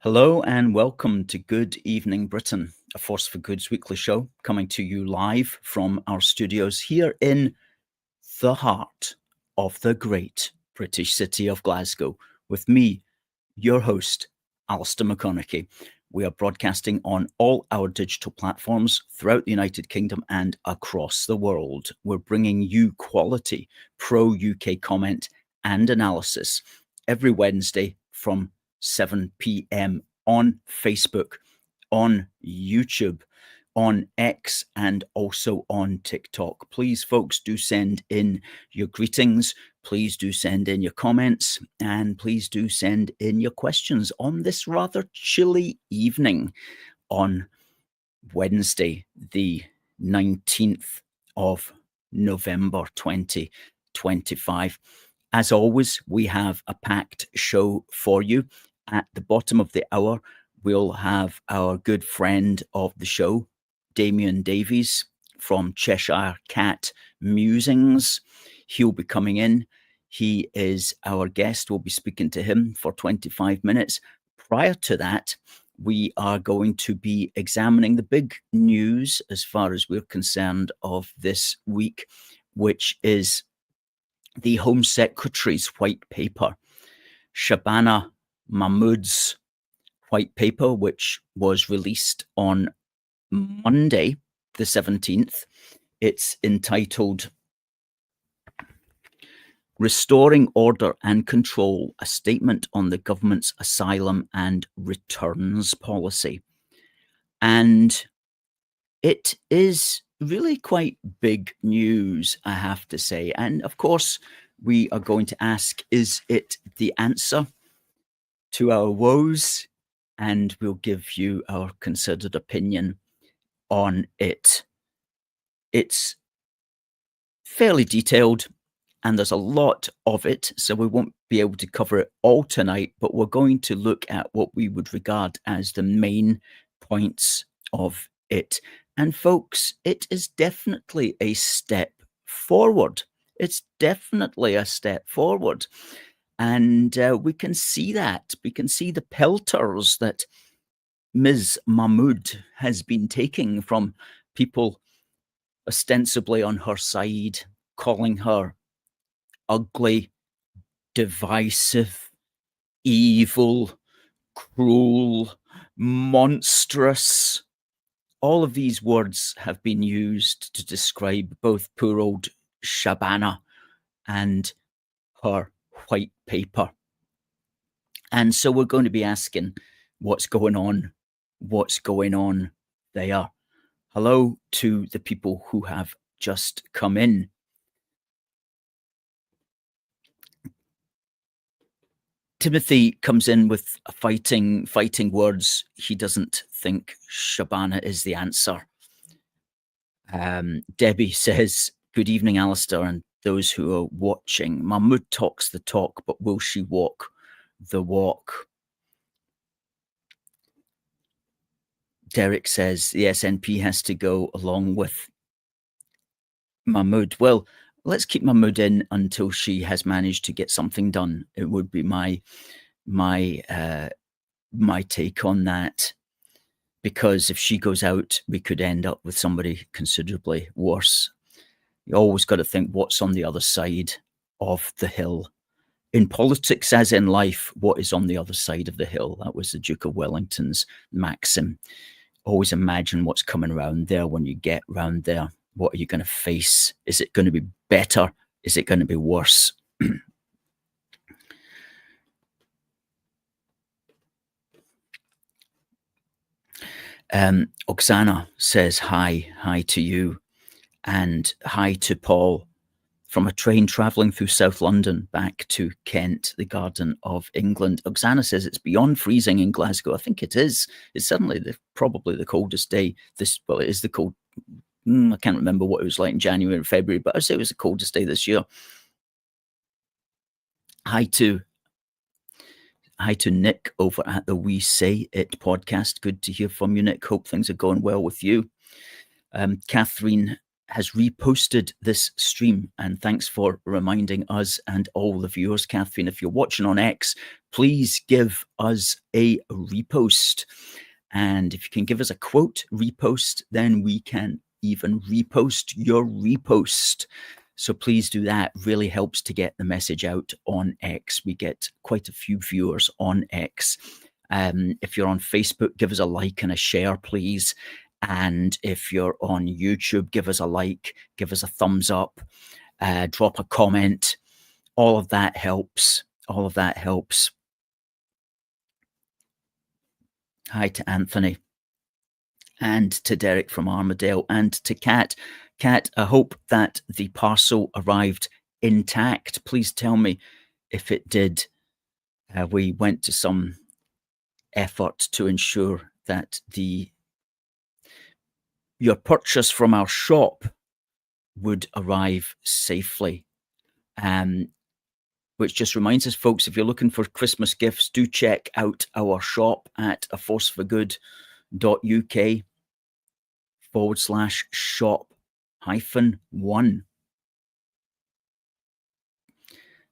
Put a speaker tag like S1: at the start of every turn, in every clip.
S1: Hello and welcome to Good Evening Britain, a Force for Good's weekly show coming to you live from our studios here in the heart of the great British city of Glasgow with me, your host, Alistair McConnachie. We are broadcasting on all our digital platforms throughout the United Kingdom and across the world. We're bringing you quality pro-UK comment and analysis every Wednesday from 7 p.m. on Facebook, on YouTube, on X, and also on TikTok. Please, folks, do send in your greetings. Please do send in your comments, and please do send in your questions on this rather chilly evening on Wednesday, the 19th of November 2025. As always, we have a packed show for you. At the bottom of the hour, we'll have our good friend of the show, Damien Davies from CheshireCatMusings. He'll be coming in. He is our guest. We'll be speaking to him for 25 minutes. Prior to that, we are going to be examining the big news, as far as we're concerned, of this week, which is the Home Secretary's white paper, Shabana Mahmood's white paper, which was released on Monday, the 17th. It's entitled Restoring Order and Control, a Statement on the Government's Asylum and Returns Policy. And it is really quite big news, I have to say. And of course, we are going to ask, is it the answer to our woes? And we'll give you our considered opinion on it. It's fairly detailed and there's a lot of it, so we won't be able to cover it all tonight, but we're going to look at what we would regard as the main points of it. And folks, it is definitely a step forward. It's definitely a step forward. And we can see that. We can see the pelters that Ms. Mahmood has been taking from people ostensibly on her side, calling her ugly, divisive, evil, cruel, monstrous. All of these words have been used to describe both poor old Shabana and her white paper. And so we're going to be asking what's going on there. Hello to the people who have just come in. Timothy comes in with fighting words. He doesn't think Shabana is the answer. Debbie says, good evening, Alistair, and those who are watching. Mahmood talks the talk, but will she walk the walk? Derek says the SNP has to go along with Mahmood. Well, let's keep Mahmood in until she has managed to get something done. It would be my take on that, because if she goes out, we could end up with somebody considerably worse. You always got to think what's on the other side of the hill. In politics, as in life, what is on the other side of the hill? That was the Duke of Wellington's maxim. Always imagine what's coming around there when you get round there. What are you going to face? Is it going to be better? Is it going to be worse? Oksana says hi to you, and hi to Paul from a train travelling through South London back to Kent, the Garden of England. Oksana says it's beyond freezing in Glasgow. I think it is. It's suddenly probably the coldest day. Well, it is the cold. I can't remember what it was like in January or February, but I'd say it was the coldest day this year. Hi to Nick over at the We Say It podcast. Good to hear from you, Nick. Hope things are going well with you. Catherine has reposted this stream, and thanks for reminding us and all the viewers. Catherine, if you're watching on X, please give us a repost. And if you can give us a quote repost, then we can even repost your repost. So please do that. Really helps to get the message out on X. We get quite a few viewers on X. If you're on Facebook, give us a like and a share, please. And if you're on YouTube, give us a like, give us a thumbs up, drop a comment. All of that helps. All of that helps. Hi to Anthony and to Derek from Armadale and to Kat. Kat, I hope that the parcel arrived intact. Please tell me if it did. We went to some effort to ensure that your purchase from our shop would arrive safely. Which just reminds us, folks, if you're looking for Christmas gifts, do check out our shop at aforceforgood.uk/shop-1.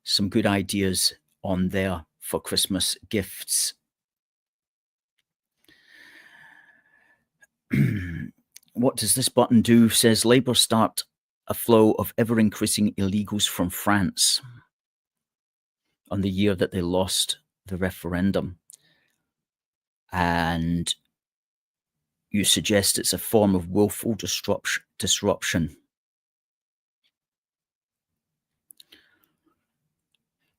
S1: Some good ideas on there for Christmas gifts. What does this button do? Says Labour start a flow of ever-increasing illegals from France on the year that they lost the referendum. And you suggest it's a form of willful disruption.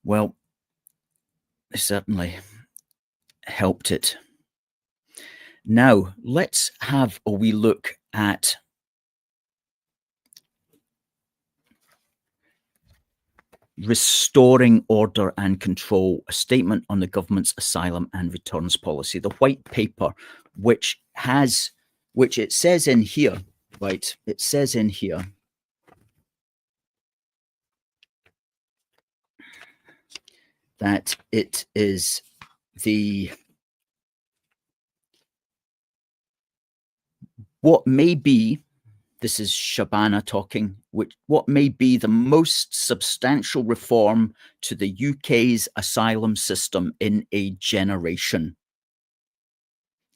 S1: Well, it certainly helped it. Now, let's have a wee look at restoring order and control, a statement on the government's asylum and returns policy, the white paper, which it says in here, right? It says in here that it is what may be, this is Shabana talking, what may be the most substantial reform to the UK's asylum system in a generation.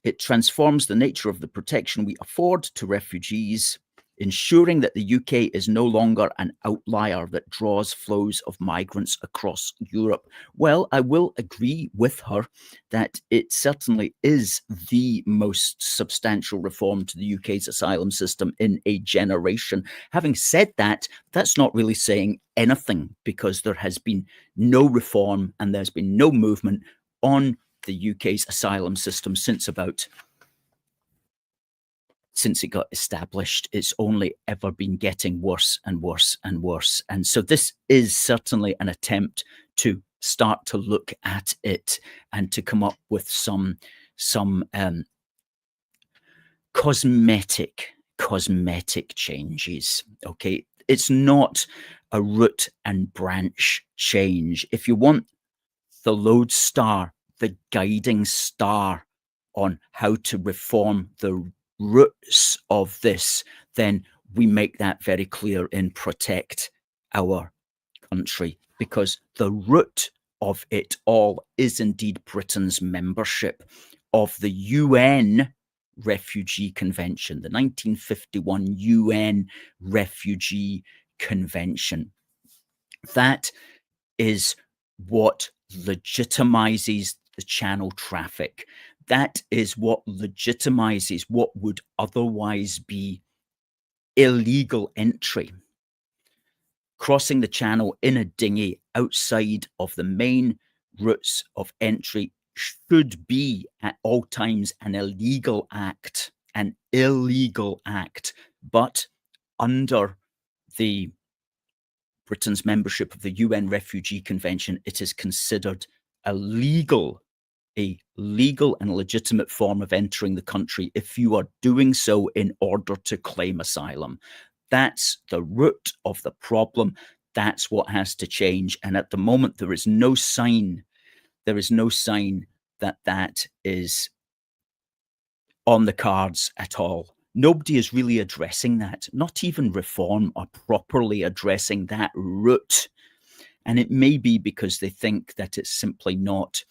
S1: It transforms the nature of the protection we afford to refugees, ensuring that the UK is no longer an outlier that draws flows of migrants across Europe. Well, I will agree with her that it certainly is the most substantial reform to the UK's asylum system in a generation. Having said that, that's not really saying anything, because there has been no reform and there's been no movement on the UK's asylum system since it got established. It's only ever been getting worse and worse and worse. And so this is certainly an attempt to start to look at it and to come up with some cosmetic changes. Okay, it's not a root and branch change. If you want the lodestar, the guiding star on how to reform the roots of this, then we make that very clear in Protect Our Country, because the root of it all is indeed Britain's membership of the UN Refugee Convention, the 1951 UN Refugee Convention. That is what legitimizes the Channel traffic. That is what legitimizes what would otherwise be illegal entry. Crossing the Channel in a dinghy outside of the main routes of entry should be at all times an illegal act, but under the Britain's membership of the UN Refugee Convention, it is considered a legal and legitimate form of entering the country if you are doing so in order to claim asylum. That's the root of the problem. That's what has to change. And at the moment, there is no sign that that is on the cards at all. Nobody is really addressing that, not even Reform are properly addressing that root. And it may be because they think that it's simply not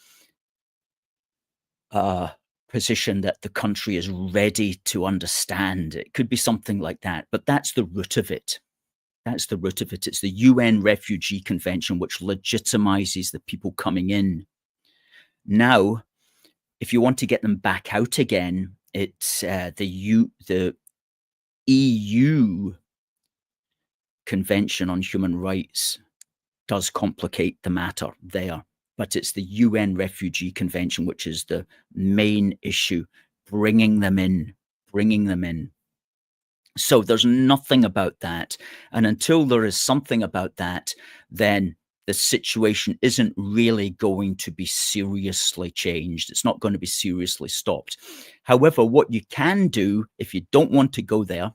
S1: a position that the country is ready to understand. It could be something like that, but that's the root of it. That's the root of it. It's the UN Refugee Convention, which legitimizes the people coming in. Now, if you want to get them back out again, it's the EU Convention on Human Rights does complicate the matter there, but it's the UN Refugee Convention which is the main issue, bringing them in. So there's nothing about that. And until there is something about that, then the situation isn't really going to be seriously changed. It's not going to be seriously stopped. However, what you can do if you don't want to go there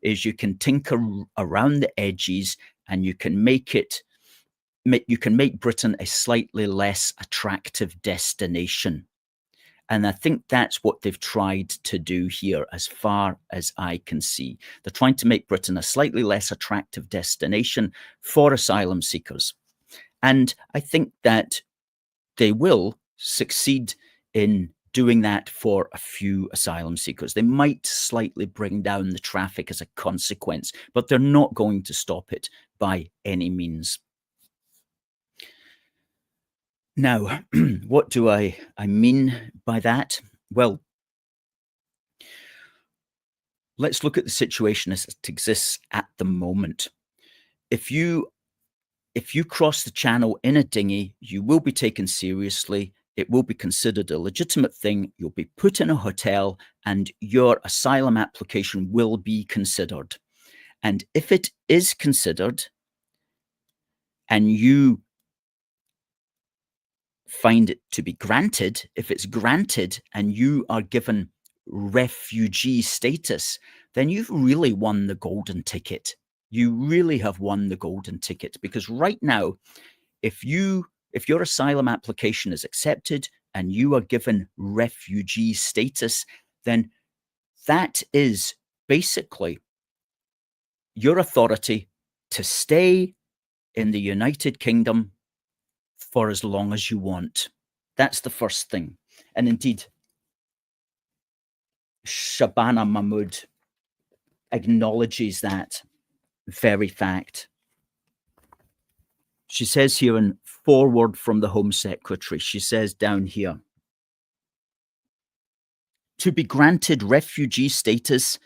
S1: is you can tinker around the edges and you can make Britain a slightly less attractive destination. And I think that's what they've tried to do here, as far as I can see. They're trying to make Britain a slightly less attractive destination for asylum seekers. And I think that they will succeed in doing that for a few asylum seekers. They might slightly bring down the traffic as a consequence, but they're not going to stop it by any means. Now, what do I mean by that? Well, let's look at the situation as it exists at the moment. If you cross the channel in a dinghy, you will be taken seriously. It will be considered a legitimate thing. You'll be put in a hotel and your asylum application will be considered. And if it is considered and you find it to be granted, if it's granted and you are given refugee status, then you've really won the golden ticket. You really have won the golden ticket, because right now, if your asylum application is accepted and you are given refugee status, then that is basically your authority to stay in the United Kingdom for as long as you want. That's the first thing. And indeed, Shabana Mahmood acknowledges that very fact. She says here in forward from the Home Secretary, she says down here, to be granted refugee status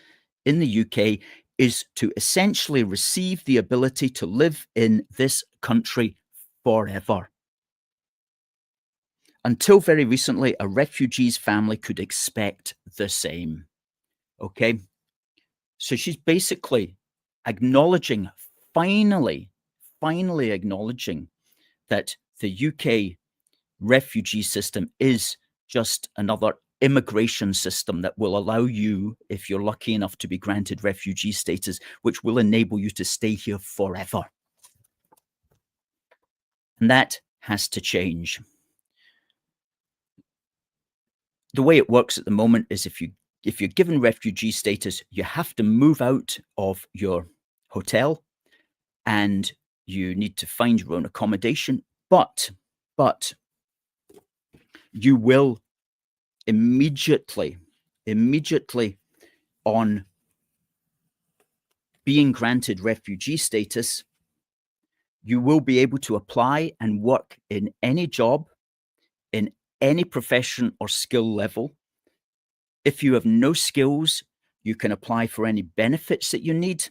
S1: in the UK is to essentially receive the ability to live in this country forever. Until very recently, a refugee's family could expect the same. Okay? So she's basically acknowledging, finally acknowledging that the UK refugee system is just another immigration system that will allow you, if you're lucky enough to be granted refugee status, which will enable you to stay here forever. And that has to change. The way it works at the moment is if you're given refugee status, you have to move out of your hotel and you need to find your own accommodation, but you will immediately on being granted refugee status, you will be able to apply and work in any job, in any profession or skill level. If you have no skills, you can apply for any benefits that you need.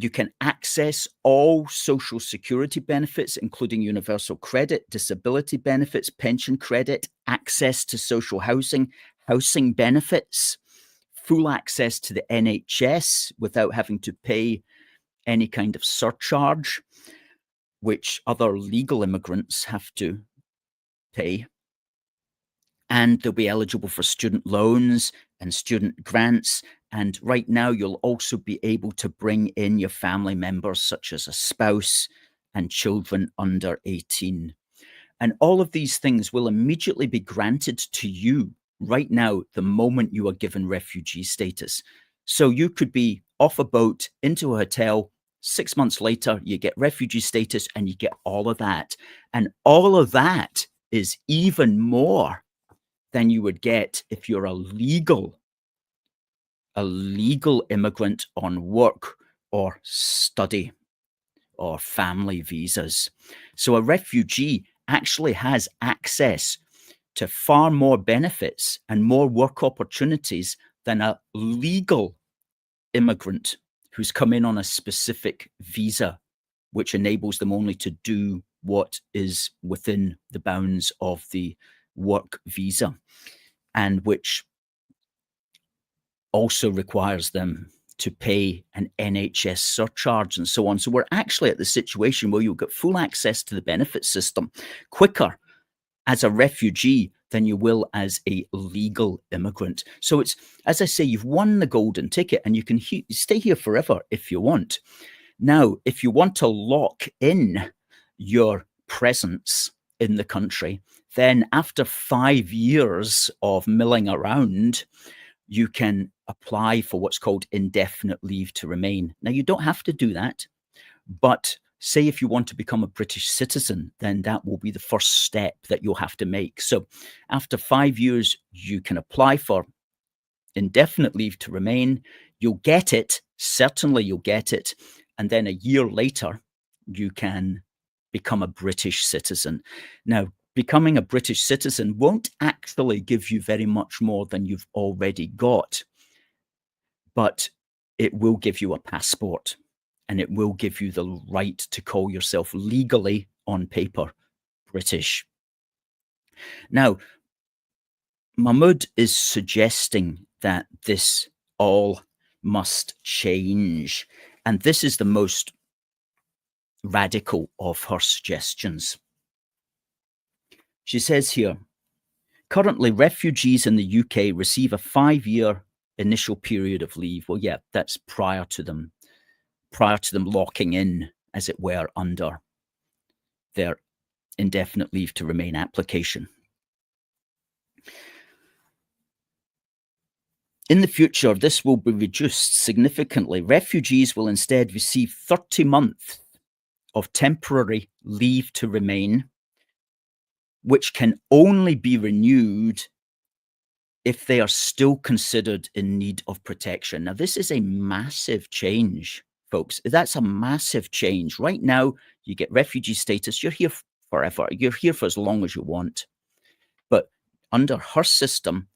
S1: You can access all social security benefits, including universal credit, disability benefits, pension credit, access to social housing, housing benefits, full access to the NHS without having to pay any kind of surcharge, which other legal immigrants have to pay. And they'll be eligible for student loans and student grants. And right now, you'll also be able to bring in your family members, such as a spouse and children under 18. And all of these things will immediately be granted to you right now, the moment you are given refugee status. So you could be off a boat into a hotel. 6 months later, you get refugee status and you get all of that. And all of that is even more than you would get if you're a legal immigrant on work or study or family visas. So a refugee actually has access to far more benefits and more work opportunities than a legal immigrant who's come in on a specific visa, which enables them only to do what is within the bounds of the work visa, and which also requires them to pay an NHS surcharge and so on. So we're actually at the situation where you'll get full access to the benefit system quicker as a refugee than you will as a legal immigrant. So it's, as I say, you've won the golden ticket and you can stay here forever if you want. Now, if you want to lock in your presence in the country, then after 5 years of milling around, you can apply for what's called indefinite leave to remain. Now, you don't have to do that, but say if you want to become a British citizen, then that will be the first step that you'll have to make. So after 5 years, you can apply for indefinite leave to remain. You'll get it. Certainly you'll get it. And then a year later, you can become a British citizen. Now, becoming a British citizen won't actually give you very much more than you've already got, but it will give you a passport and it will give you the right to call yourself legally on paper British. Now, Mahmood is suggesting that this all must change, and this is the most radical of her suggestions. She says here, currently refugees in the UK receive a 5-year initial period of leave. Well, yeah, that's prior to them locking in, as it were, under their indefinite leave to remain application. In the future, this will be reduced significantly. Refugees will instead receive 30 months of temporary leave to remain, which can only be renewed if they are still considered in need of protection. Now, this is a massive change, folks. That's a massive change. Right now, you get refugee status. You're here forever. You're here for as long as you want. But under her system,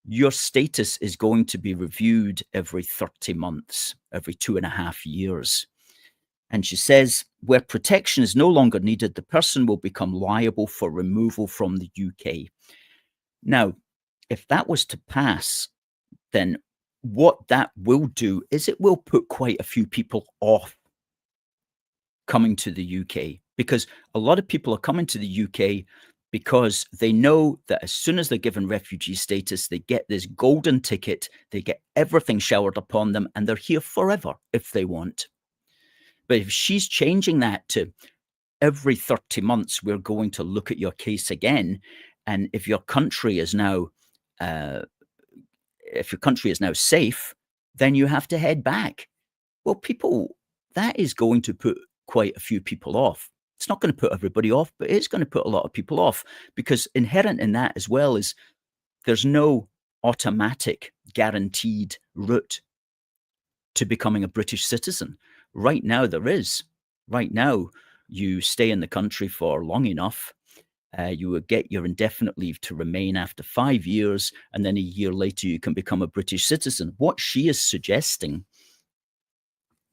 S1: your status is going to be reviewed every 30 months, every 2.5 years. And she says, where protection is no longer needed, the person will become liable for removal from the UK. Now, if that was to pass, then what that will do is it will put quite a few people off coming to the UK, because a lot of people are coming to the UK because they know that as soon as they're given refugee status, they get this golden ticket, they get everything showered upon them, and they're here forever if they want. But if she's changing that to every 30 months, we're going to look at your case again. And if your country is now safe, then you have to head back. Well, that is going to put quite a few people off. It's not going to put everybody off, but it's going to put a lot of people off, because inherent in that as well is there's no automatic guaranteed route to becoming a British citizen. Right now, there is. Right now, you stay in the country for long enough, you will get your indefinite leave to remain after 5 years, and then a year later, you can become a British citizen. What she is suggesting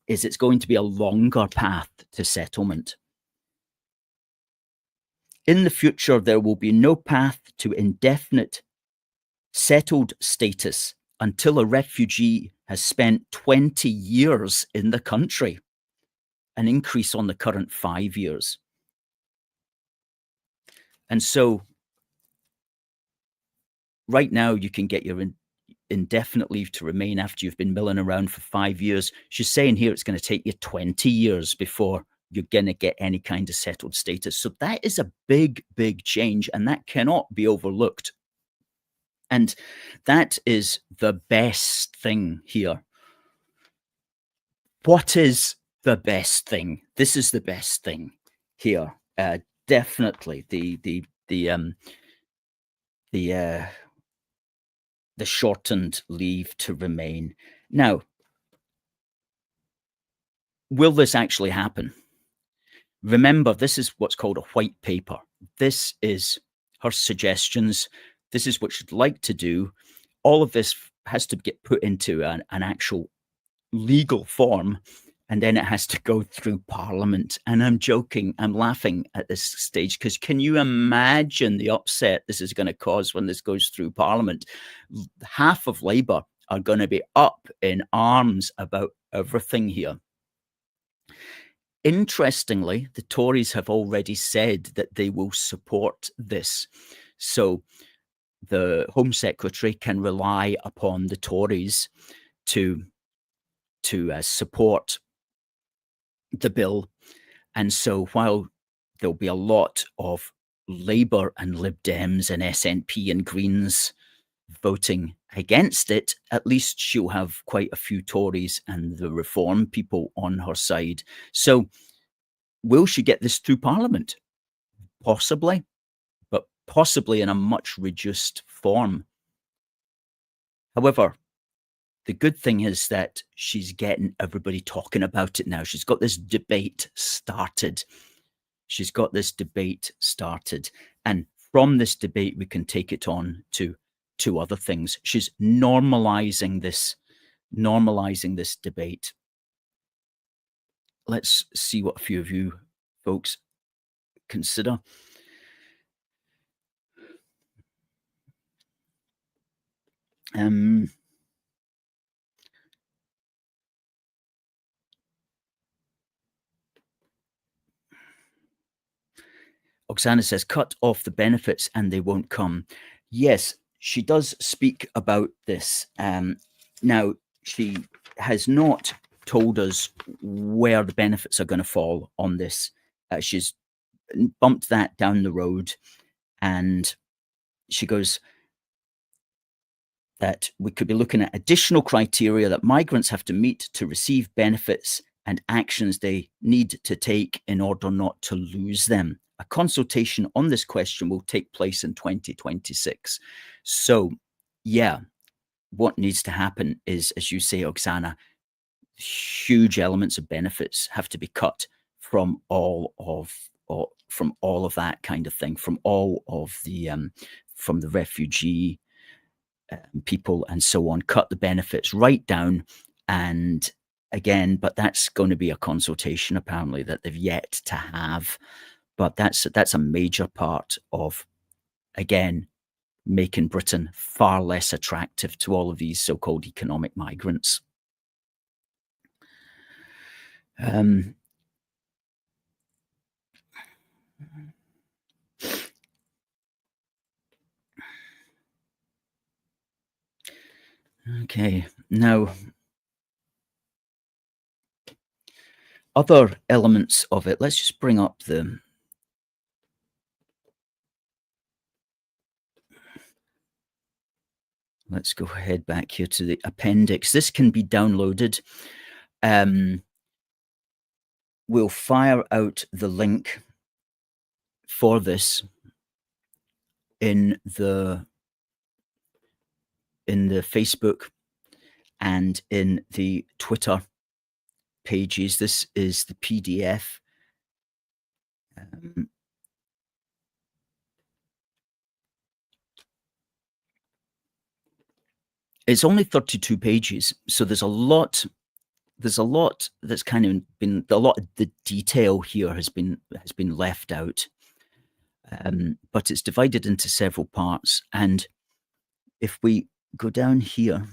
S1: is it's going to be a longer path to settlement. In the future, there will be no path to indefinite settled status until a refugee has spent 20 years in the country, an increase on the current 5 years. And so right now, you can get your indefinite leave to remain after you've been milling around for 5 years. She's saying here it's going to take you 20 years before you're going to get any kind of settled status. So that is a big, big change, and that cannot be overlooked. And that is the best thing here. What is the best thing? This is the best thing here. Definitely the uh, the shortened leave to remain. Now, will this actually happen? Remember, this is what's called a white paper. This is her suggestions. This is what she'd like to do. All of this has to get put into an actual legal form, and then it has to go through Parliament. And I'm joking, I'm laughing at this stage because can you imagine the upset this is going to cause when this goes through Parliament? Half of Labour are going to be up in arms about everything here. Interestingly, the Tories have already said that they will support this. So the Home Secretary can rely upon the Tories to support the bill. And so while there'll be a lot of Labour and Lib Dems and SNP and Greens voting against it, at least she'll have quite a few Tories and the Reform people on her side. So will she get this through Parliament? Possibly, but possibly in a much reduced form. However, the good thing is that she's getting everybody talking about it now. She's got this debate started. And from this debate, we can take it on to other things. She's normalizing this debate. Let's see what a few of you folks consider. Oksana says, cut off the benefits and they won't come. Yes, she does speak about this. Now, she has not told us where the benefits are going to fall on this. She's bumped that down the road, and she goes that we could be looking at additional criteria that migrants have to meet to receive benefits and actions they need to take in order not to lose them. A consultation on this question will take place in 2026. So, yeah, what needs to happen is, as you say, Oksana, huge elements of benefits have to be cut from all of that kind of thing, from all of the from the refugee people and so on. Cut the benefits right down, and again, but that's going to be a consultation apparently that they've yet to have. But that's a major part of, again, making Britain far less attractive to all of these so-called economic migrants. Okay, now other elements of it. Let's just bring up the let's go ahead back here to the appendix. This can be downloaded. We'll fire out the link for this in the Facebook and in the Twitter pages. This is the PDF. It's only 32 pages, so there's a lot that's kind of been, a lot of the detail here has been left out. But it's divided into several parts. And if we go down here,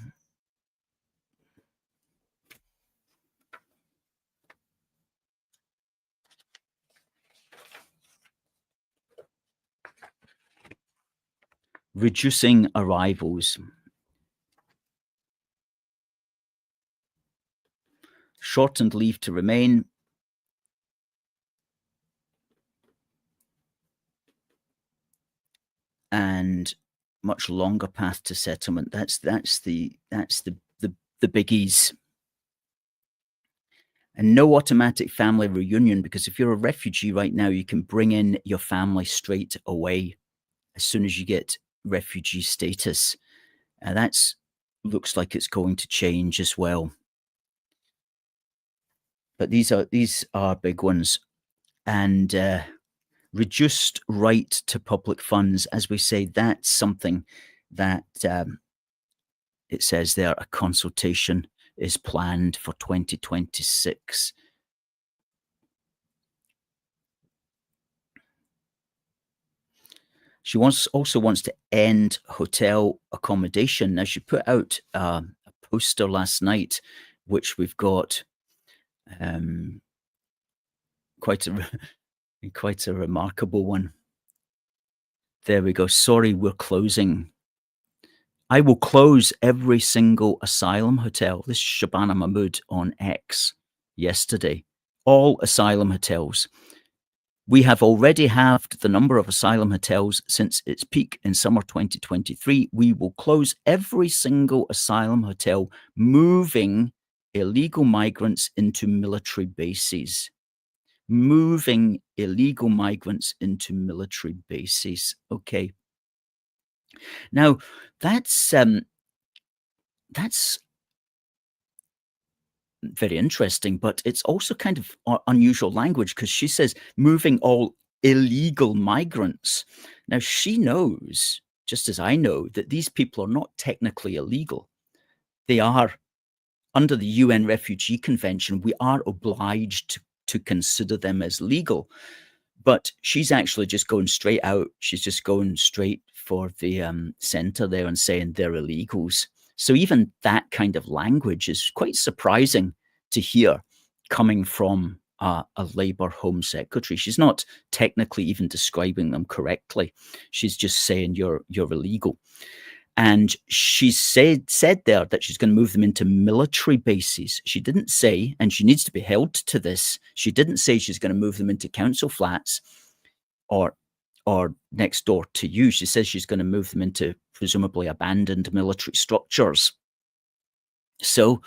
S1: reducing arrivals, shortened leave to remain, and much longer path to settlement. That's the biggies. And no automatic family reunion, because if you're a refugee right now, you can bring in your family straight away as soon as you get refugee status. And that's looks like it's going to change as well. But these are big ones. And reduced right to public funds, as we say, that's something that it says there a consultation is planned for 2026. She also wants to end hotel accommodation. Now, she put out a poster last night, which we've got um, quite a quite a remarkable one. There we go. Sorry, we're closing. I will close every single asylum hotel. This is Shabana Mahmood on X yesterday. All asylum hotels. We have already halved the number of asylum hotels since its peak in summer 2023. We will close every single asylum hotel, moving illegal migrants into military bases. Moving illegal migrants into military bases. Okay. Now, that's very interesting, but it's also kind of unusual language because she says moving all illegal migrants. Now, she knows, just as I know, that these people are not technically illegal. They are, under the UN Refugee Convention, we are obliged to consider them as legal. But she's actually just going straight out. She's just going straight for the centre there and saying they're illegals. So even that kind of language is quite surprising to hear coming from a Labour Home Secretary. She's not technically even describing them correctly. She's just saying you're illegal. And she said there that she's going to move them into military bases. She didn't say, and she needs to be held to this, she didn't say she's going to move them into council flats or next door to you. She says she's going to move them into presumably abandoned military structures. So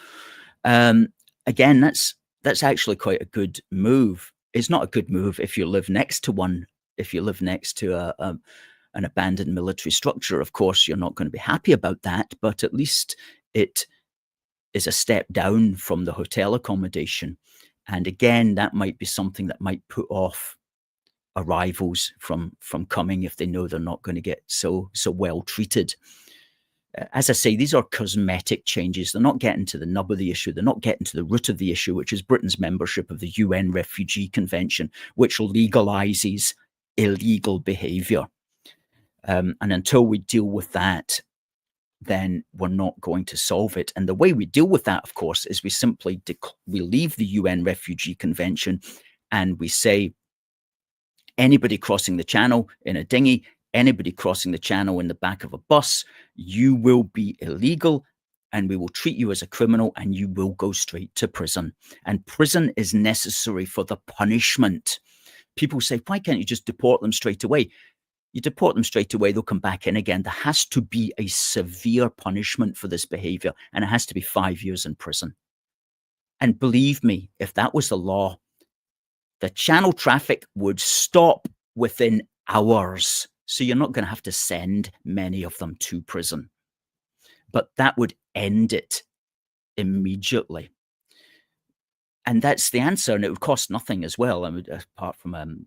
S1: again, that's actually quite a good move. It's not a good move if you live next to one. If you live next to an abandoned military structure, of course, you're not going to be happy about that, but at least it is a step down from the hotel accommodation. And again, that might be something that might put off arrivals from coming if they know they're not going to get so well treated. As I say, these are cosmetic changes. They're not getting to the nub of the issue. They're not getting to the root of the issue, which is Britain's membership of the UN Refugee Convention, which legalises illegal behaviour. And until we deal with that, then we're not going to solve it. And the way we deal with that, of course, is we simply we leave the UN Refugee Convention and we say anybody crossing the channel in a dinghy, anybody crossing the channel in the back of a bus, you will be illegal and we will treat you as a criminal and you will go straight to prison. And prison is necessary for the punishment. People say, why can't you just deport them straight away? You deport them straight away, they'll come back in again. There has to be a severe punishment for this behaviour, and it has to be 5 years in prison. And believe me, if that was the law, the channel traffic would stop within hours. So you're not going to have to send many of them to prison. But that would end it immediately. And that's the answer, and it would cost nothing as well, apart from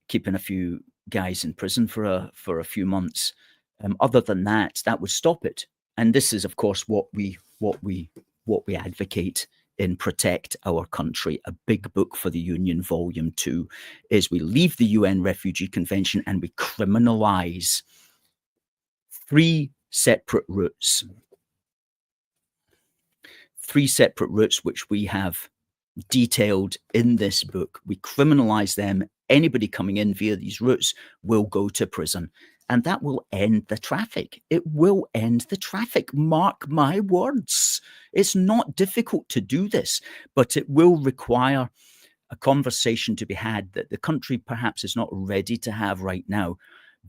S1: keeping a few guys in prison for a few months. Other than that, that would stop it. And this is, of course, what we advocate in Protect Our Country, a big book for the Union, Volume 2, is we leave the UN Refugee Convention and we criminalise 3 separate routes. 3 separate routes which we have detailed in this book. We criminalise them. Anybody coming in via these routes will go to prison. And that will end the traffic. It will end the traffic. Mark my words. It's not difficult to do this, but it will require a conversation to be had that the country perhaps is not ready to have right now.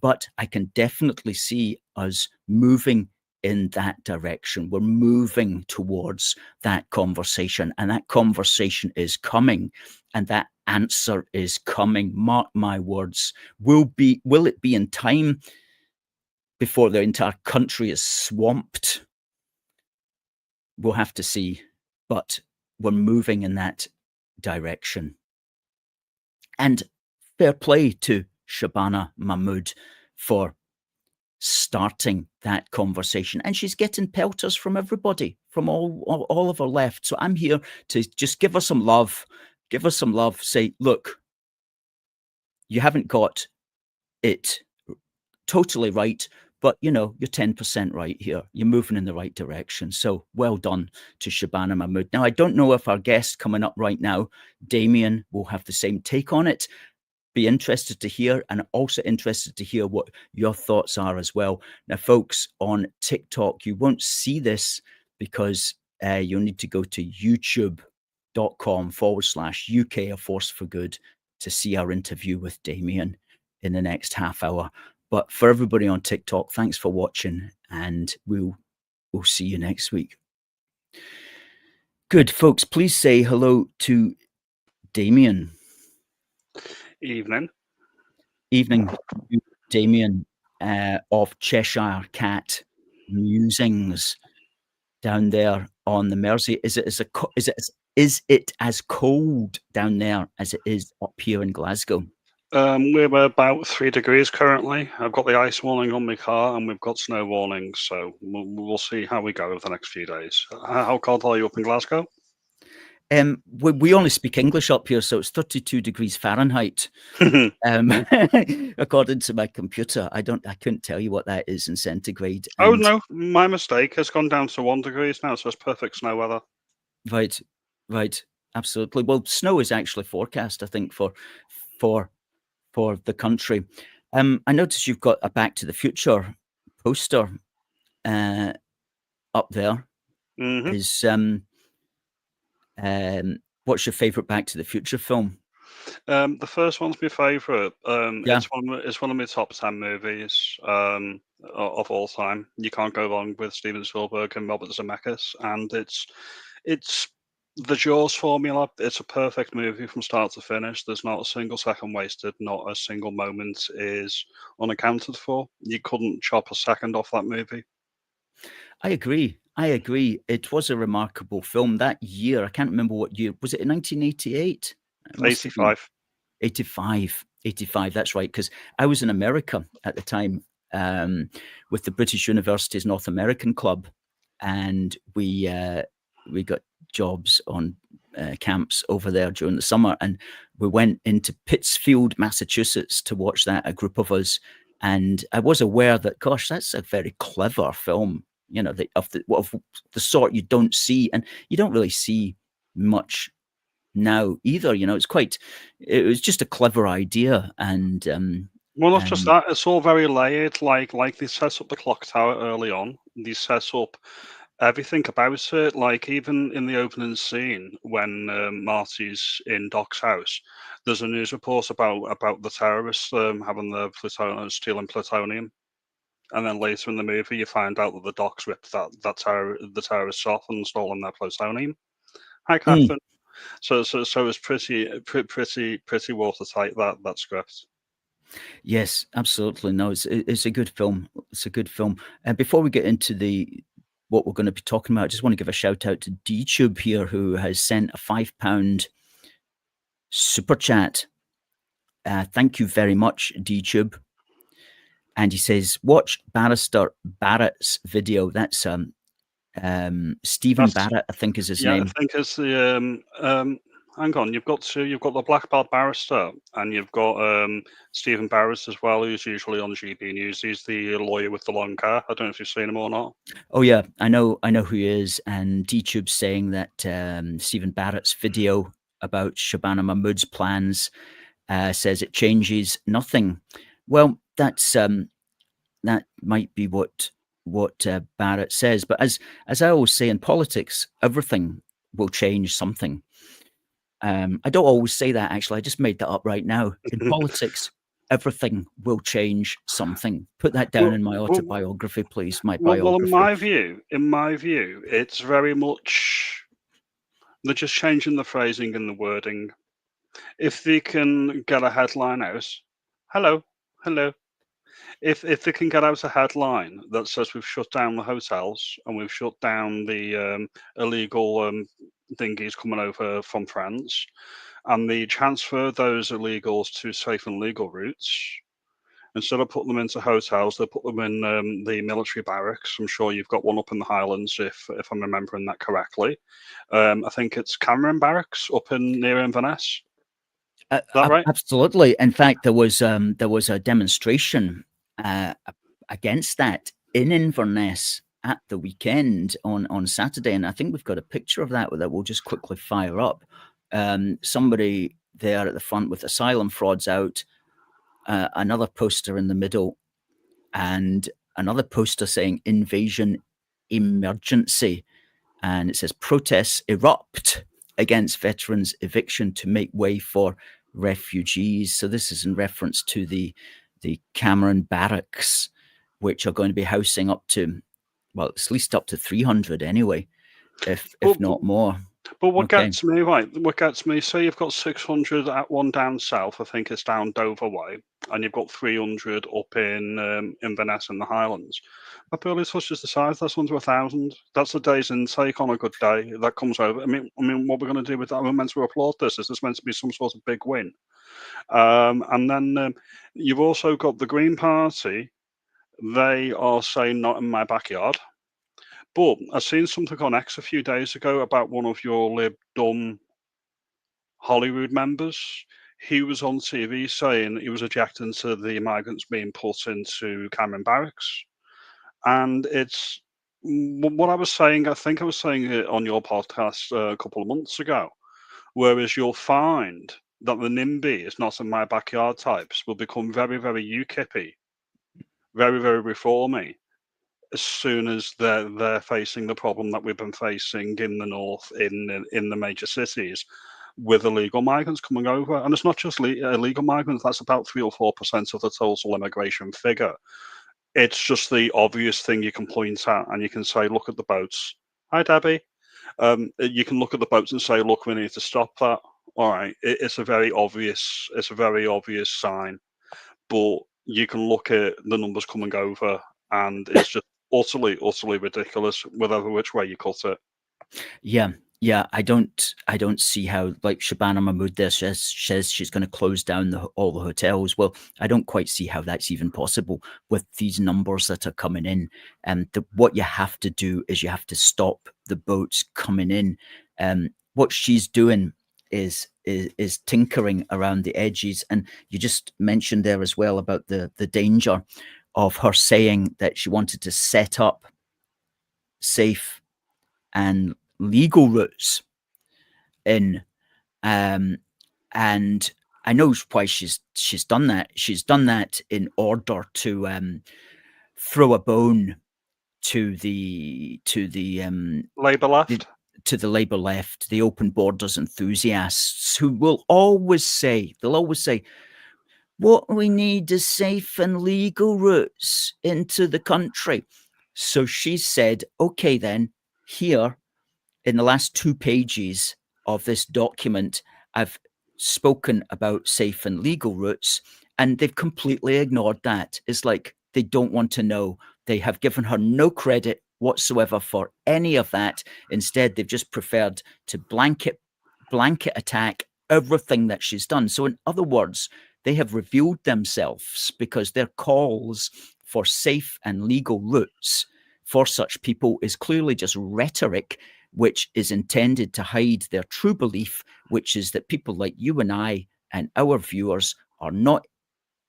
S1: But I can definitely see us moving in that direction. We're moving towards that conversation, and that conversation is coming, and that answer is coming. Mark my words. Will it be in time before the entire country is swamped? We'll have to see, but we're moving in that direction. And fair play to Shabana Mahmood for starting that conversation. And she's getting pelters from everybody, from all of her left. So I'm here to just give her some love, say, look, you haven't got it totally right, but you're 10% right here. You're moving in the right direction. So well done to Shabana Mahmood. Now, I don't know if our guest coming up right now, Damien, will have the same take on it. Be interested to hear, and also interested to hear what your thoughts are as well. Now, folks, on TikTok, you won't see this because you'll need to go to youtube.com/UK A Force for Good to see our interview with Damien in the next half hour. But for everybody on TikTok, thanks for watching, and we'll see you next week. Good, folks. Please say hello to Damien.
S2: Evening,
S1: Damien of CheshireCatMusings down there on the Mersey. Is it as cold down there as it is up here in Glasgow?
S2: we're about 3 degrees currently. I've got the ice warning on my car, and we've got snow warnings, so we'll see how we go over the next few days. How cold are you up in Glasgow?
S1: We only speak English up here, so it's 32 degrees Fahrenheit. According to my computer, I couldn't tell you what that is in centigrade.
S2: Oh no, my mistake. It's gone down to 1 degree now, so it's perfect snow weather.
S1: Right, absolutely. Well, snow is actually forecast, I think, for the country. I noticed you've got a Back to the Future poster up there. Is what's your favorite Back to the Future film?
S2: The first one's my favourite.
S1: Yeah.
S2: It's one of my top 10 movies of all time. You can't go wrong with Steven Spielberg and Robert Zemeckis, and it's the Jaws formula. It's a perfect movie from start to finish. There's not a single second wasted. Not a single moment is unaccounted for. You couldn't chop a second off that movie.
S1: I agree. It was a remarkable film that year. I can't remember what year. Was it in 1988?
S2: 85.
S1: 85. That's right. Because I was in America at the time with the British University's North American Club, and we got jobs on camps over there during the summer, and we went into Pittsfield, Massachusetts, to watch that. A group of us, and I was aware that, gosh, that's a very clever film. Of the sort you don't see, and you don't really see much now either. It was just a clever idea, and
S2: well, not just that, it's all very layered. Like they set up the clock tower early on. They set up everything about it. Like even in the opening scene when Marty's in Doc's house, there's a news report about the terrorists having the stealing plutonium. And then later in the movie, you find out that the Docs ripped the terrorists off and stolen their plutonium. Hi, Catherine. So it's pretty watertight, that script.
S1: Yes, absolutely. No, it's a good film. It's a good film. And before we get into what we're going to be talking about, I just want to give a shout out to D-Tube here, who has sent a £5 super chat. Thank you very much, D-Tube. And he says, watch Barrister Barrett's video. That's Stephen Barrett, I think is his name.
S2: I think it's the hang on, you've got the black belt barrister, and you've got Stephen Barrett as well, who's usually on GB News. He's the lawyer with the long hair. I don't know if you've seen him or not.
S1: Oh yeah, I know who he is. And D-Tube's saying that Stephen Barrett's video about Shabana Mahmood's plans says it changes nothing. Well, that's that might be what Barrett says, but as I always say in politics, everything will change something. I don't always say that, actually. I just made that up right now. In politics, everything will change something. Put that down in my autobiography, please. My
S2: well,
S1: biography.
S2: in my view, it's very much they're just changing the phrasing and the wording. If they can get a headline out, hello, hello. If they can get out a headline that says we've shut down the hotels and we've shut down the illegal dinghies coming over from France, and they transfer those illegals to safe and legal routes, instead of putting them into hotels, they put them in the military barracks. I'm sure you've got one up in the Highlands, if I'm remembering that correctly. I think it's Cameron Barracks up in near Inverness. Is that right?
S1: Absolutely. In fact, there was a demonstration against that in Inverness at the weekend on Saturday, and I think we've got a picture of that we'll just quickly fire up. Somebody there at the front with asylum frauds out, another poster in the middle, and another poster saying invasion emergency, and it says protests erupt against veterans eviction to make way for refugees. So this is in reference to the Cameron Barracks, which are going to be housing up to, well, at least up to 300 anyway, if not more.
S2: But what gets me, right, what gets me, say you've got 600 at one down south, I think it's down Dover way, and you've got 300 up in Inverness in the Highlands. That barely touches the size, that's under 1,000. That's a day's intake on a good day. That comes over. I mean, what we're going to do with that? We're meant to applaud this. Is this meant to be some sort of big win? And then you've also got the Green Party. They are saying not in my backyard. But I seen something on X a few days ago about one of your Lib Dum Hollywood members. He was on TV saying he was objecting to the migrants being put into Cameron Barracks. And it's what I was saying, I think I was saying it on your podcast a couple of months ago, whereas you'll find that the NIMBY is not in my backyard types will become very, very UKIP-y, very, very reformy, as soon as they're facing the problem that we've been facing in the north, in the major cities, with illegal migrants coming over. And it's not just illegal migrants, that's about 3 or 4% of the total immigration figure. It's just the obvious thing you can point at, and you can say, look at the boats. Hi, Debbie. You can look at the boats and say, look, we need to stop that. All right, it's a very obvious sign, but you can look at the numbers coming over, and it's just utterly ridiculous, whatever which way you cut it.
S1: Yeah, I don't see how, like Shabana Mahmood there says she's going to close down all the hotels. Well, I don't quite see how that's even possible with these numbers that are coming in. And what you have to do is you have to stop the boats coming in. What she's doing is tinkering around the edges. And you just mentioned there as well about the danger of her saying that she wanted to set up safe and legal routes in, and I know why she's done that. She's done that in order to throw a bone to the
S2: Labour left.
S1: To the Labour left, the open borders enthusiasts, who will always say, what we need is safe and legal routes into the country. So she said, okay, then here in the last 2 pages of this document, I've spoken about safe and legal routes, and they've completely ignored that. It's like they don't want to know. They have given her no credit whatsoever for any of that. Instead, they've just preferred to blanket attack everything that she's done. So in other words, they have revealed themselves, because their calls for safe and legal routes for such people is clearly just rhetoric, which is intended to hide their true belief, which is that people like you and I and our viewers are not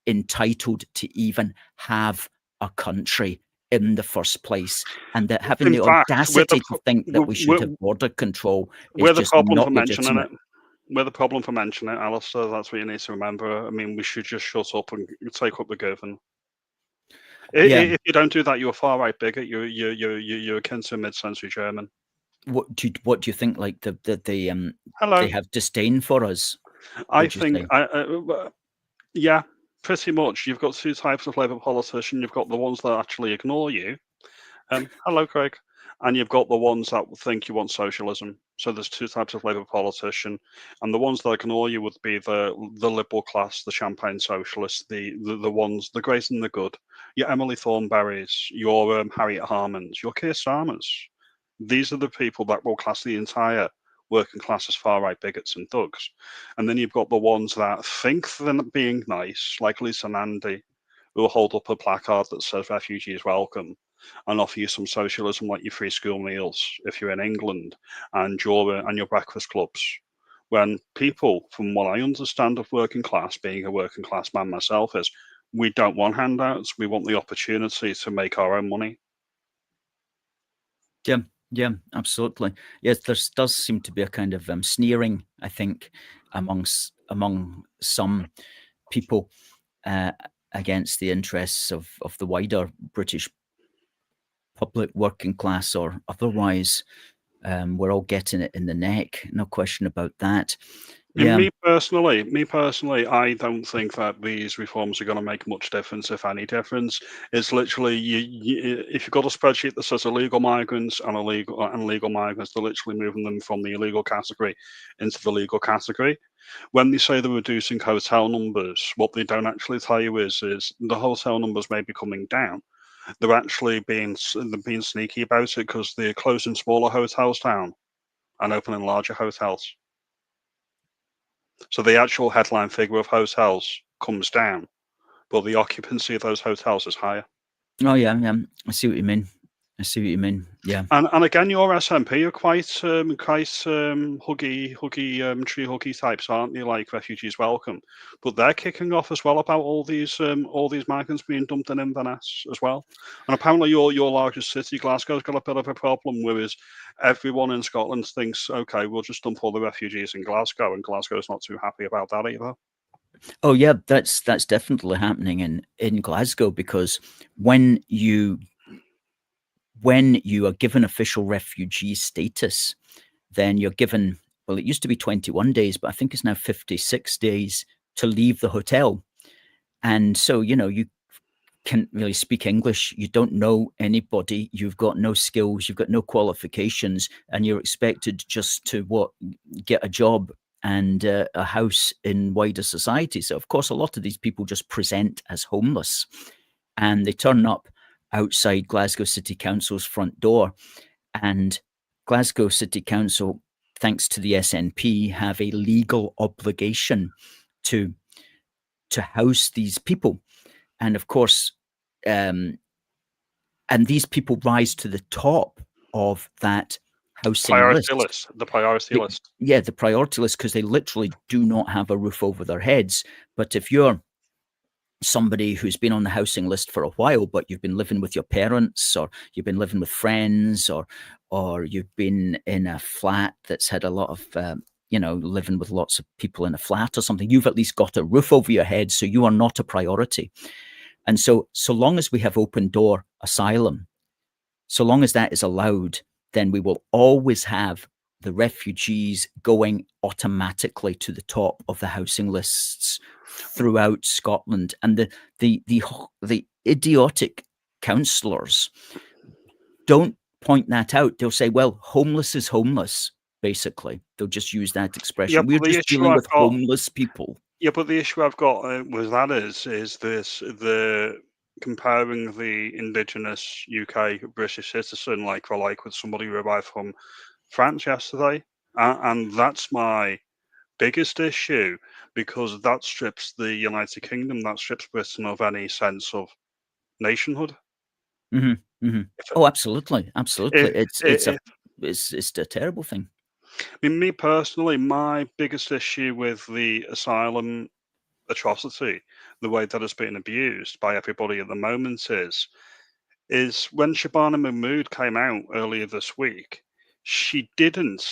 S1: entitled to even have a country in the first place, and that having the audacity to think that we should have border control is just not legitimate.
S2: We're the problem for mentioning it, Alistair. That's what you need to remember. I mean, we should just shut up and take what we're given. If you don't do that, you're a far right bigot. You're akin to a mid-century German.
S1: What do you think? Like
S2: Hello.
S1: they have disdain for us?
S2: I think, yeah, pretty much, you've got two types of Labour politician. You've got the ones that actually ignore you. Hello, Craig. And you've got the ones that think you want socialism. So there's two types of Labour politician, and the ones that ignore you would be the liberal class, the champagne socialists, the ones, the great and the good. Your Emily Thornberrys, your Harriet Harmans, your Keir Starmers. These are the people that will class the entire working class as far-right bigots and thugs. And then you've got the ones that think they're being nice, like Lisa and Andy, who will hold up a placard that says refugees welcome and offer you some socialism like your free school meals if you're in England and your breakfast clubs. When people, from what I understand of working class, being a working class man myself, is we don't want handouts, we want the opportunity to make our own money.
S1: Yeah, absolutely. Yes, there does seem to be a kind of sneering, I think, among some people against the interests of the wider British public, working class or otherwise. We're all getting it in the neck, no question about that. Yeah.
S2: Me personally, I don't think that these reforms are going to make much difference, if any difference. It's literally if you've got a spreadsheet that says illegal migrants and legal migrants, they're literally moving them from the illegal category into the legal category. When they say they're reducing hotel numbers, what they don't actually tell you is the hotel numbers may be coming down. They're actually being sneaky about it because they're closing smaller hotels down and opening larger hotels. So the actual headline figure of hotels comes down, but the occupancy of those hotels is higher.
S1: Oh yeah, I see what you mean. Yeah.
S2: And again, your SNP are quite huggy, tree huggy types, aren't they? Like refugees welcome, but they're kicking off as well about all these migrants being dumped in Inverness as well. And apparently, your largest city, Glasgow's got a bit of a problem, whereas everyone in Scotland thinks, okay, we'll just dump all the refugees in Glasgow, and Glasgow's not too happy about that either.
S1: Oh yeah, that's definitely happening in Glasgow, because when you are given official refugee status, then you're given, well, it used to be 21 days, but I think it's now 56 days to leave the hotel. And so, you can't really speak English, you don't know anybody, you've got no skills, you've got no qualifications, and you're expected just to get a job and a house in wider society. So of course a lot of these people just present as homeless, and they turn up outside Glasgow City Council's front door, and Glasgow City Council, thanks to the SNP, have a legal obligation to house these people. And of course, and these people rise to the top of that housing list.
S2: The priority list.
S1: Yeah, the priority list, because they literally do not have a roof over their heads. But if you're somebody who's been on the housing list for a while, but you've been living with your parents, or you've been living with friends, or you've been in a flat that's had a lot of living with lots of people in a flat or something, you've at least got a roof over your head, so you are not a priority. And so long as we have open door asylum, so long as that is allowed, then we will always have the refugees going automatically to the top of the housing lists throughout Scotland. And the idiotic councillors don't point that out. They'll say, well, homeless is homeless, basically. They'll just use that expression.
S2: Yeah,
S1: we're just dealing with homeless people.
S2: Yeah, but the issue I've got with that is the comparing the Indigenous UK British citizen like with somebody who arrived from France yesterday, and that's my biggest issue, because that strips the United Kingdom, that strips Britain of any sense of nationhood.
S1: Mm-hmm, mm-hmm. Oh, absolutely. It's a terrible thing.
S2: I mean, me personally, my biggest issue with the asylum atrocity, the way that it's being abused by everybody at the moment, is when Shabana Mahmood came out earlier this week, she didn't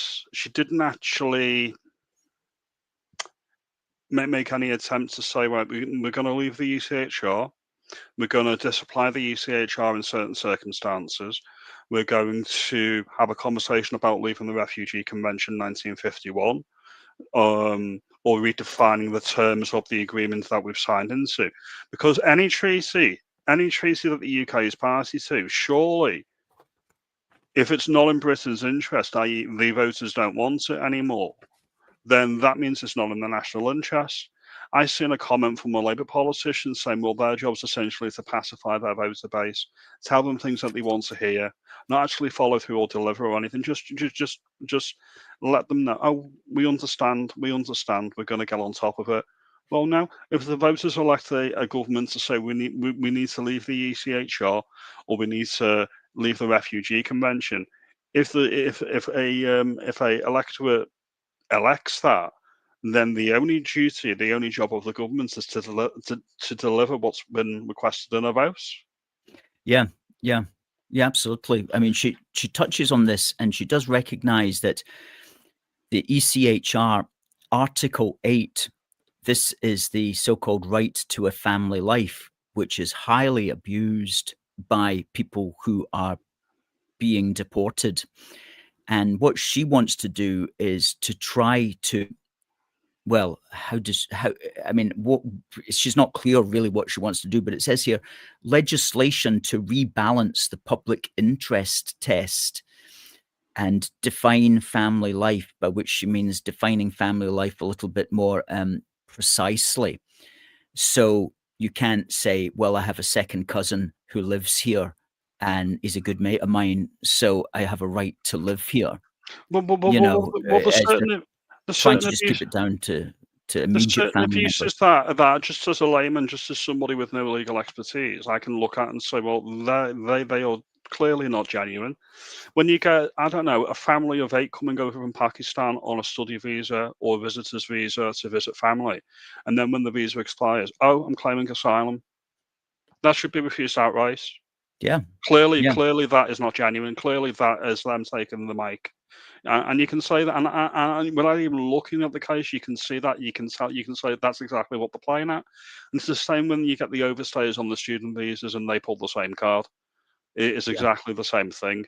S2: actually make any attempt to say, right, we're going to leave the ECHR, we're going to disapply the ECHR in certain circumstances, we're going to have a conversation about leaving the Refugee Convention 1951, or redefining the terms of the agreement that we've signed into. Because any treaty that the UK is party to, surely, if it's not in Britain's interest, i.e. the voters don't want it anymore, then that means it's not in the national interest. I seen a comment from a Labour politician saying, well, their job's essentially to pacify their voter base, tell them things that they want to hear, not actually follow through or deliver or anything. Just let them know, oh, we understand, we're going to get on top of it. Well, no, if the voters elect a government to say we need to leave the ECHR or we need to leave the Refugee Convention, if a electorate elects that, then the only job of the government is to deliver what's been requested in a vote.
S1: Yeah, yeah, yeah, absolutely. I mean, she touches on this, and she does recognise that the ECHR Article 8, this is the so-called right to a family life, which is highly abused by people who are being deported. And what she wants to do is to try to, well, she's not clear really what she wants to do, but it says here, legislation to rebalance the public interest test and define family life, by which she means defining family life a little bit more precisely. So you can't say, well, I have a second cousin who lives here and is a good mate of mine, so I have a right to live here. Trying to just keep it down to immediate family members.
S2: That just as a layman, just as somebody with no legal expertise, I can look at and say, well, they are clearly not genuine. When you get, I don't know, a family of 8 coming over from Pakistan on a study visa or a visitor's visa to visit family, and then when the visa expires, oh, I'm claiming asylum, that should be refused outright.
S1: Yeah.
S2: Clearly that is not genuine. Clearly that is them taking the mic. And you can say that, and without even looking at the case, you can see that, you can say that's exactly what they're playing at. And it's the same when you get the overstayers on the student visas and they pull the same card. It is exactly the same thing.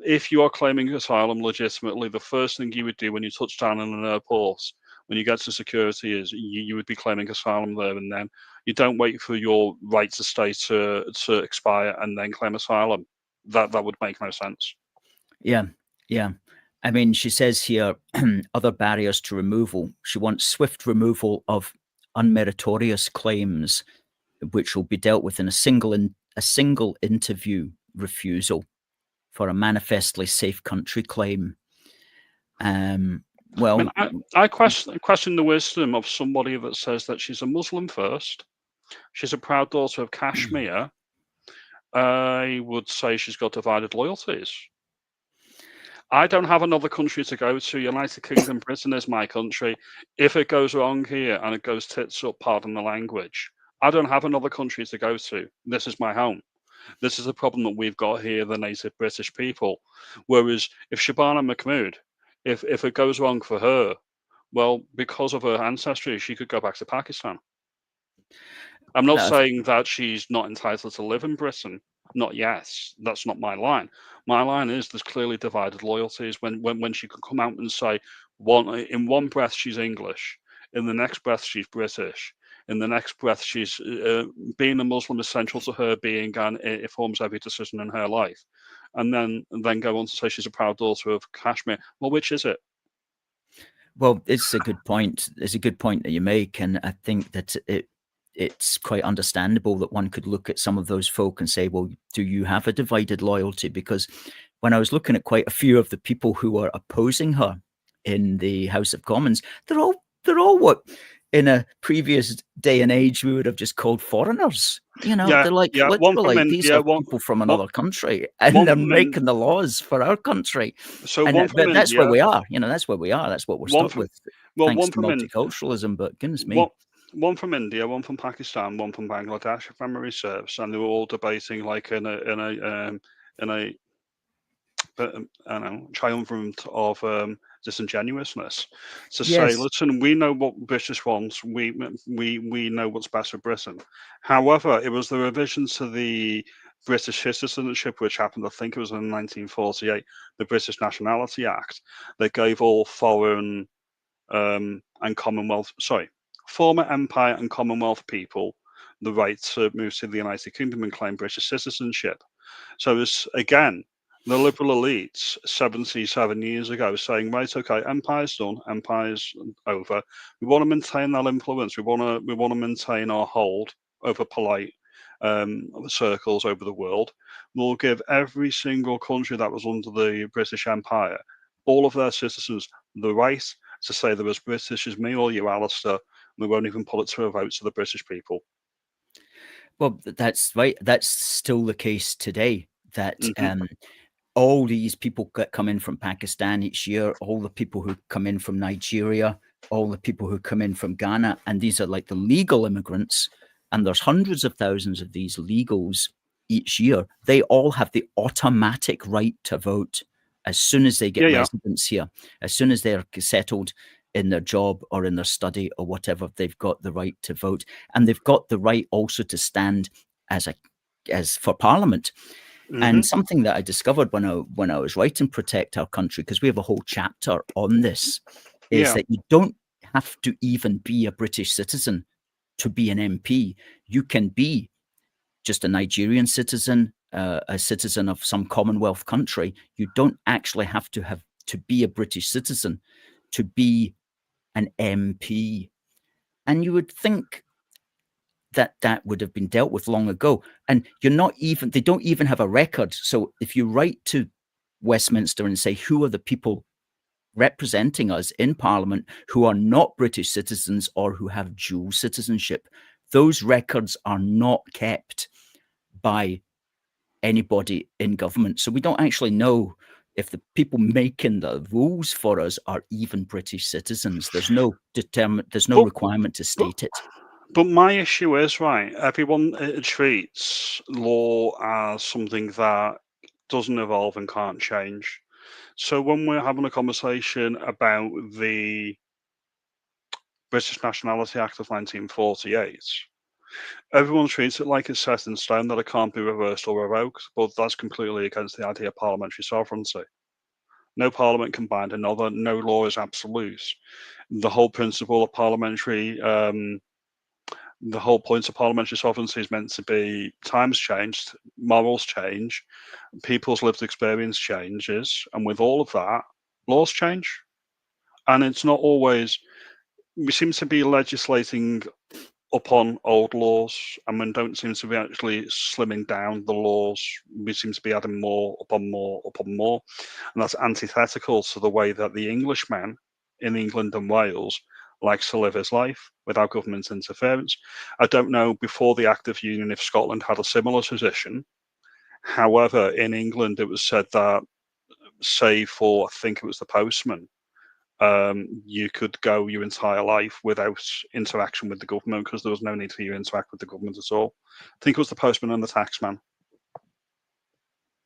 S2: If you are claiming asylum legitimately, the first thing you would do when you touch down in an airport, when you get to security, is you would be claiming asylum there and then. You don't wait for your right to stay to expire and then claim asylum. That would make no sense.
S1: Yeah, yeah. I mean, she says here, other barriers to removal. She wants swift removal of unmeritorious claims, which will be dealt with in a single interview refusal for a manifestly safe country claim. Well,
S2: I question the wisdom of somebody that says that she's a Muslim first. She's a proud daughter of Kashmir. I would say she's got divided loyalties. I don't have another country to go to. United Kingdom, Britain is my country. If it goes wrong here and it goes tits up, pardon the language, I don't have another country to go to. This is my home. This is the problem that we've got here, the native British people. Whereas if Shabana Mahmood, if it goes wrong for her, well, because of her ancestry, she could go back to Pakistan. I'm not saying that she's not entitled to live in Britain. Not yes, that's not my line. My line is there's clearly divided loyalties when she can come out and say in one breath she's English, in the next breath she's British, in the next breath she's being a Muslim is central to her being and it forms every decision in her life, and then go on to say she's a proud daughter of Kashmir. Well, which is it?
S1: Well, it's a good point. It's a good point that you make, and I think that it's quite understandable that one could look at some of those folk and say, well, do you have a divided loyalty? Because when I was looking at quite a few of the people who are opposing her in the House of Commons, they're all what in a previous day and age we would have just called foreigners. You know, they're like literally these are people from another country, and they're making the laws for our country.
S2: So
S1: but that's where we are. You know, that's where we are. That's what we're stuck with. Thanks to multiculturalism, but goodness me.
S2: One from India, one from Pakistan, one from Bangladesh, if memory serves, and they were all debating like in a triumvirate of disingenuousness to say, listen, we know what British wants, we know what's best for Britain. However, it was the revision to the British citizenship, which happened, I think it was in 1948, the British Nationality Act, that gave all foreign and Commonwealth, former Empire and Commonwealth people the right to move to the United Kingdom and claim British citizenship. So it's, again, the liberal elites 77 years ago saying, right, okay, empire's done, empire's over. We want to maintain that influence. We want to maintain our hold over polite circles over the world. We'll give every single country that was under the British Empire, all of their citizens, the right to say they're as British as me or you, Alistair. We won't even put it to a vote to the British people.
S1: Well, that's right. That's still the case today. That all these people that come in from Pakistan each year, all the people who come in from Nigeria, all the people who come in from Ghana, and these are like the legal immigrants, and there's hundreds of thousands of these legals each year. They all have the automatic right to vote as soon as they get residence here, as soon as they're settled in their job or in their study or whatever, they've got the right to vote, and they've got the right also to stand as for Parliament. And something that I discovered when I was writing Protect Our Country, because we have a whole chapter on this, is that you don't have to even be a British citizen to be an MP. You can be just a Nigerian citizen, a citizen of some Commonwealth country. You don't actually have to be a British citizen to be an MP. And you would think that would have been dealt with long ago. And they don't even have a record. So if you write to Westminster and say, who are the people representing us in Parliament who are not British citizens or who have dual citizenship, those records are not kept by anybody in government. So we don't actually know if the people making the rules for us are even British citizens. There's no requirement to state it.
S2: But my issue is, right, everyone treats law as something that doesn't evolve and can't change. So when we're having a conversation about the British Nationality Act of 1948, everyone treats it like it's set in stone, that it can't be reversed or revoked, but that's completely against the idea of parliamentary sovereignty. No parliament can bind another, no law is absolute. The whole principle of parliamentary the whole point of parliamentary sovereignty is meant to be times changed, morals change, people's lived experience changes, and with all of that, laws change. And it's not always, we seem to be legislating upon old laws, and we don't seem to be actually slimming down the laws. We seem to be adding more upon more upon more. And that's antithetical to the way that the Englishman in England and Wales likes to live his life without government interference. I don't know before the Act of Union if Scotland had a similar position. However, in England, it was said that, say for, I think it was the postman, you could go your entire life without interaction with the government because there was no need for you to interact with the government at all. I think it was the postman and the taxman.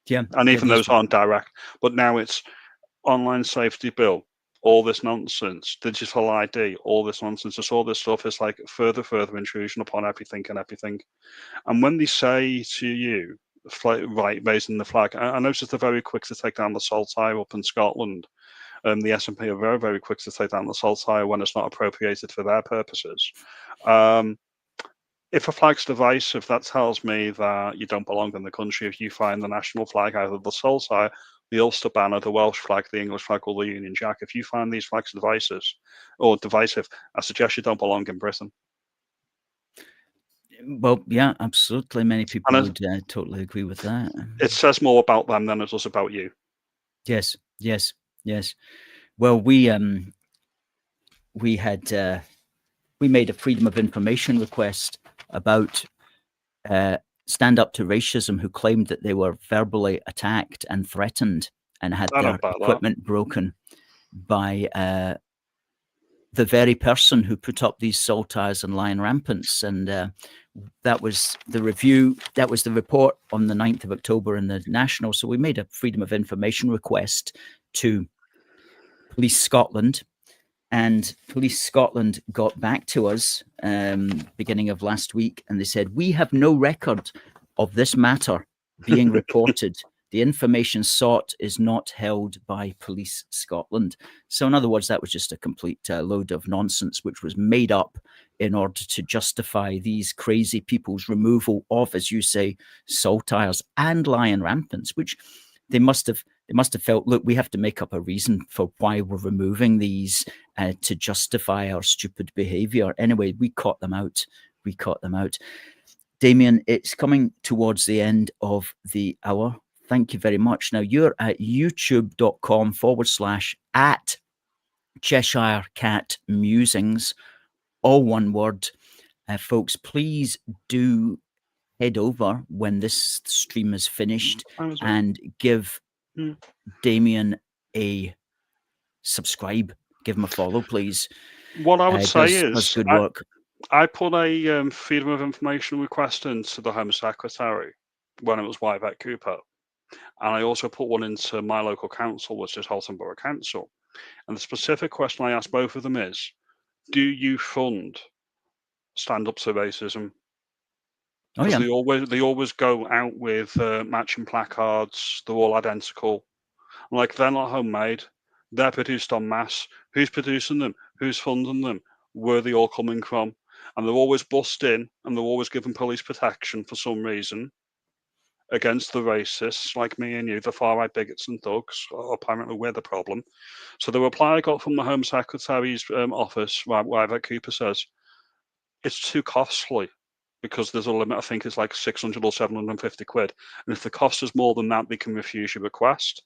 S1: Yeah.
S2: And even those aren't direct. But now it's online safety bill, all this nonsense, digital ID, all this nonsense, just all this stuff is like further intrusion upon everything and everything. And when they say to you, right, raising the flag, I noticed they're very quick to take down the SUTR up in Scotland. The SNP are very, very quick to take down the SUTR when it's not appropriated for their purposes. If a flag's divisive, that tells me that you don't belong in the country. If you find the national flag, either the SUTR, the Ulster banner, the Welsh flag, the English flag, or the Union Jack, if you find these flags divisive, I suggest you don't belong in Britain.
S1: Well, yeah, absolutely. Many people would totally agree with that.
S2: It says more about them than it does about you.
S1: Yes. Well, we made a Freedom of Information request about Stand Up to Racism, who claimed that they were verbally attacked and threatened and had their equipment broken by the very person who put up these SUTRs and lion rampants. And that was the review. That was the report on the 9th of October in the National. So we made a Freedom of Information request to Police Scotland. And Police Scotland got back to us beginning of last week, and they said, we have no record of this matter being reported. The information sought is not held by Police Scotland. So in other words, that was just a complete load of nonsense, which was made up in order to justify these crazy people's removal of, as you say, saltires and lion rampants, which they must have felt, look, we have to make up a reason for why we're removing these to justify our stupid behaviour. Anyway, we caught them out. Damien, it's coming towards the end of the hour. Thank you very much. Now, you're at youtube.com/at CheshireCatMusings, all one word. Folks, please do head over when this stream is finished and give Damien a subscribe. Give him a follow, please.
S2: What I would say is,
S1: good work.
S2: I put a Freedom of Information request into the Home Secretary when it was Wyvett Cooper. And I also put one into my local council, which is Halton Borough Council. And the specific question I asked both of them is, do you fund Stand Up to Racism? Because they always go out with matching placards. They're all identical. Like, they're not homemade. They're produced en masse. Who's producing them? Who's funding them? Where are they all coming from? And they're always bussed in, and they're always given police protection for some reason against the racists like me and you, the far-right bigots and thugs. Apparently, we're the problem. So the reply I got from the Home Secretary's office, where Cooper says, it's too costly because there's a limit. I think it's like 600 or 750 quid. And if the cost is more than that, they can refuse your request.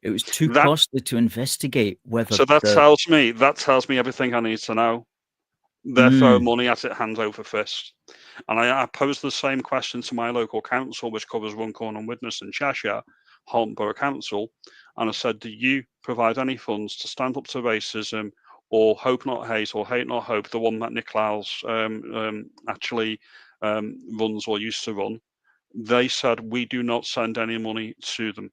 S1: It was too costly to investigate whether.
S2: So that tells me everything I need to know. They're throwing money at it hand over fist. And I posed the same question to my local council, which covers Runcorn and Widnes in Cheshire, Halton Borough Council. And I said, do you provide any funds to Stand Up to Racism or Hope Not Hate or Hate Not Hope, the one that Nick Lyles actually runs or used to run? They said, we do not send any money to them.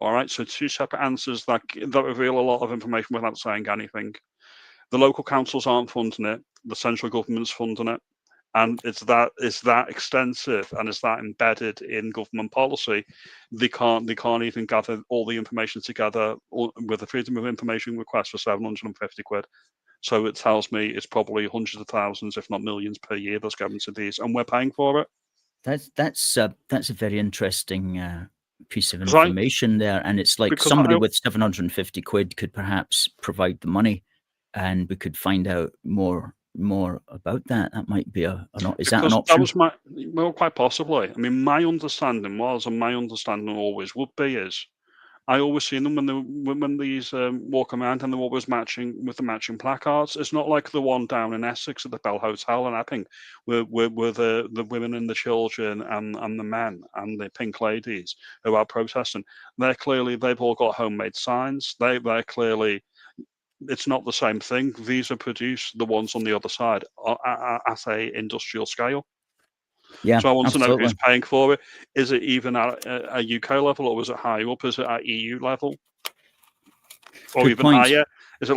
S2: All right, so two separate answers that reveal a lot of information without saying anything. The local councils aren't funding it. The central government's funding it. And it's that extensive and it's that embedded in government policy. They can't even gather all the information together with a Freedom of Information request for 750 quid. So it tells me it's probably hundreds of thousands, if not millions per year that's going to these, and we're paying for it.
S1: That's a very interesting piece of information there, and it's like somebody with 750 quid could perhaps provide the money, and we could find out more about that. That might be that an option?
S2: That was quite possibly. I mean, my understanding was, and my understanding always would be, is I always see them when these walk around, and they're always matching with the matching placards. It's not like the one down in Essex at the Bell Hotel in Epping, where the women and the children and the men and the pink ladies who are protesting. They've all got homemade signs. They're clearly. It's not the same thing. These are produced, the ones on the other side, at a industrial scale.
S1: Yeah,
S2: so I want to know who's paying for it. Is it even at a UK level, or was it high up? Is it at EU level, or
S1: Good
S2: even
S1: point.
S2: higher? Is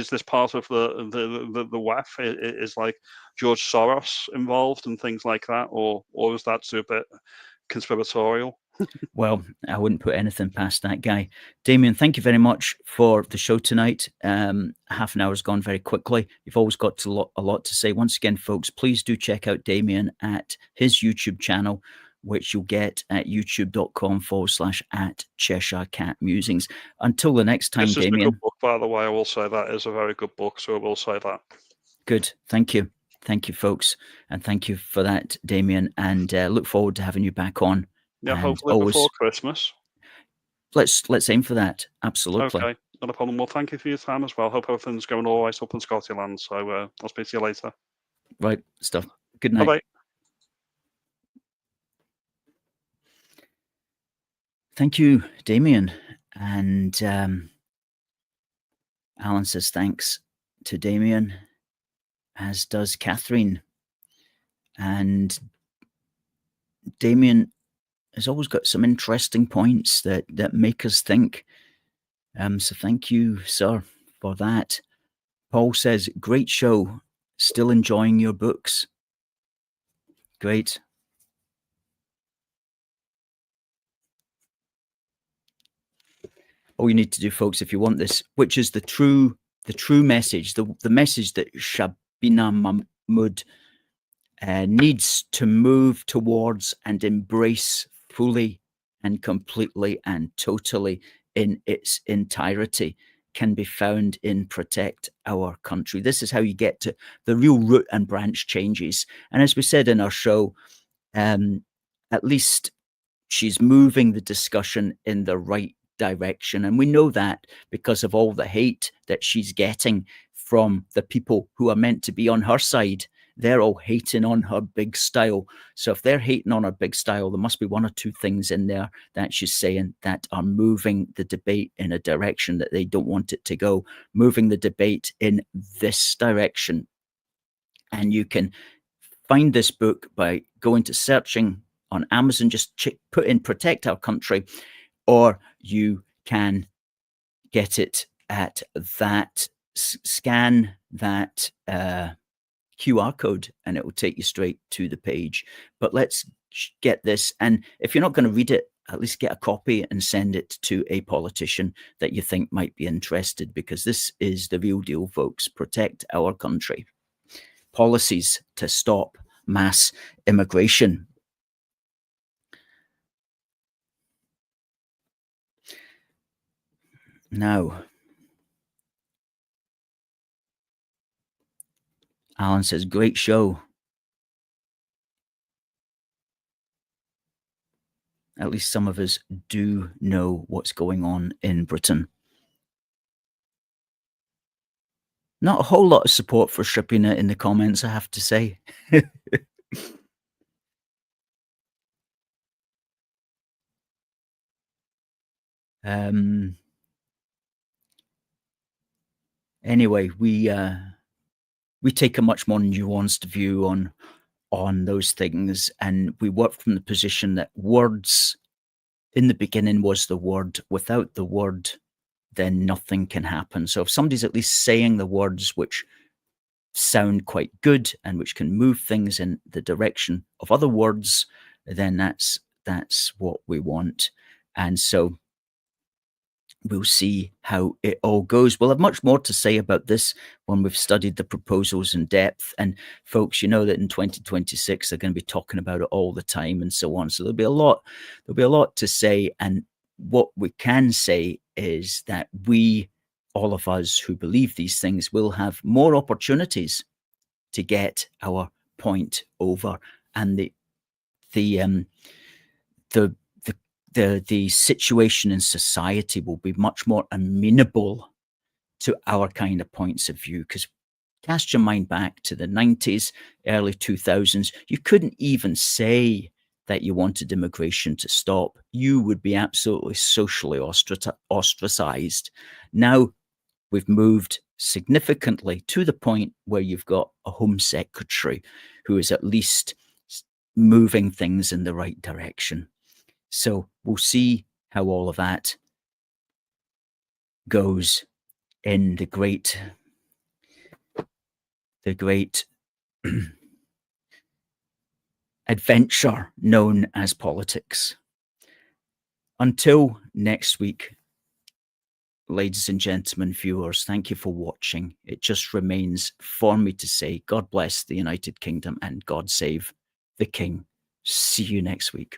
S2: this part of the WEF? Is like George Soros involved and things like that, or is that too a bit conspiratorial?
S1: Well, I wouldn't put anything past that guy. Damien, thank you very much for the show tonight. Half an hour's gone very quickly. You've always got a lot to say. Once again, folks, please do check out Damien at his YouTube channel, which you'll get at youtube.com/at CheshireCatMusings. Until the next time,
S2: This is
S1: Damien.
S2: a good book, by the way. I will say that is a very good book, so I will say that.
S1: Good. Thank you. Thank you, folks. And thank you for that, Damien. And look forward to having you back on.
S2: Yeah, hopefully before Christmas.
S1: Let's aim for that. Absolutely.
S2: Okay, not a problem. Well, thank you for your time as well. Hope everything's going all right up in Scotland. So I'll speak to you later.
S1: Right stuff. Good night.
S2: Bye-bye.
S1: Thank you, Damien. And Alan says thanks to Damien, as does Catherine. And Damien has always got some interesting points that make us think. So thank you, sir, for that. Paul says, great show. Still enjoying your books. Great. all you need to do, folks, if you want this, which is the true message, the message that Shabina Mahmood needs to move towards and embrace fully and completely and totally in its entirety, can be found in Protect Our Country. This is how you get to the real root and branch changes. And as we said in our show, at least she's moving the discussion in the right direction. And we know that because of all the hate that she's getting from the people who are meant to be on her side. They're all hating on her big style. So if they're hating on her big style, there must be one or two things in there that she's saying that are moving the debate in a direction that they don't want it to go, moving the debate in this direction. And you can find this book by going to searching on Amazon, just put in Protect Our Country, or you can get it at that, scan that QR code and it will take you straight to the page. But let's get this. And if you're not going to read it, at least get a copy and send it to a politician that you think might be interested, because this is the real deal, folks. Protect Our Country. Policies to stop mass immigration. Now, Alan says, great show. At least some of us do know what's going on in Britain. Not a whole lot of support for Shabina in the comments, I have to say. Anyway, we take a much more nuanced view on those things, and we work from the position that words in the beginning was the word. Without the word, then nothing can happen. So if somebody's at least saying the words which sound quite good and which can move things in the direction of other words, then that's what we want. And so we'll see how it all goes. We'll have much more to say about this when we've studied the proposals in depth. And folks, you know that in 2026 they're going to be talking about it all the time and so on. So there'll be a lot to say. And what we can say is that we, all of us who believe these things, will have more opportunities to get our point over, and the situation in society will be much more amenable to our kind of points of view. Because cast your mind back to the 90s, early 2000s, you couldn't even say that you wanted immigration to stop. You would be absolutely socially ostracized. Now we've moved significantly to the point where you've got a Home Secretary who is at least moving things in the right direction. So we'll see how all of that goes in the great adventure known as politics. Until next week, ladies and gentlemen, viewers, thank you for watching. It just remains for me to say, God bless the United Kingdom and God save the King. See you next week.